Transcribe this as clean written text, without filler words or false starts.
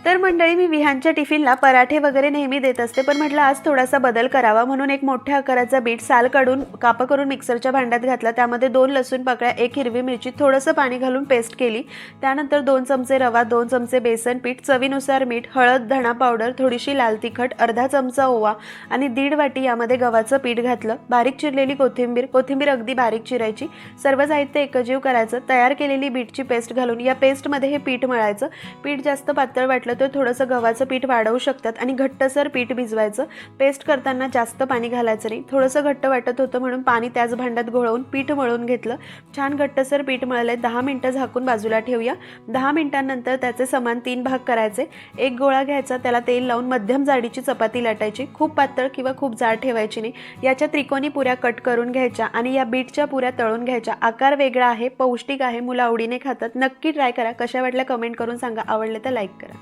तर मंडळी, मी विहानच्या टिफिनला पराठे वगैरे नेहमी देत असते, पण म्हटलं आज थोडासा बदल करावा म्हणून एक मोठ्या आकाराचा बीट साल काढून कापं करून मिक्सरच्या भांड्यात घातला। त्यामध्ये 2 लसूण पाकळ्या, 1 हिरवी मिरची, थोडंसं पाणी घालून पेस्ट केली। त्यानंतर 2 चमचे रवा, 2 चमचे बेसन पीठ, चवीनुसार मीठ, हळद, धणा पावडर, थोडीशी लाल तिखट, अर्धा चमचा ओवा आणि 1.5 वाटी यामध्ये गव्हाचं पीठ घातलं। बारीक चिरलेली कोथिंबीर अगदी बारीक चिरायची। सर्व साहित्य एकजीव करायचं। तयार केलेली बीटची पेस्ट घालून या पेस्टमध्ये हे पीठ मळायचं। पीठ जास्त पातळ वाटलं तर थोडंसं गव्हाचं पीठ वाढवू शकतात आणि घट्टसर पीठ भिजवायचं। पेस्ट करताना जास्त पाणी घालायचं नाही। थोडंसं घट्ट वाटत होतं म्हणून पाणी त्याच भांड्यात घोळवून पीठ मळून घेतलं। छान घट्टसर पीठ मळलंय। 10 मिनिटं झाकून बाजूला ठेवूया। 10 मिनिटांनंतर त्याचे समान 3 भाग करायचे। एक गोळा घ्यायचा, त्याला तेल लावून मध्यम जाडीची चपाती लाटायची। खूप पातळ किंवा खूप जाड ठेवायची नाही। याच्या त्रिकोणी पुऱ्या कट करून घ्यायच्या आणि या बीटच्या पुऱ्या तळून घ्यायच्या। आकार वेगळा आहे, पौष्टिक आहे, मुलं आवडीने खातात। नक्की ट्राय करा। कशा वाटल्या कमेंट करून सांगा। आवडले तर लाईक करा।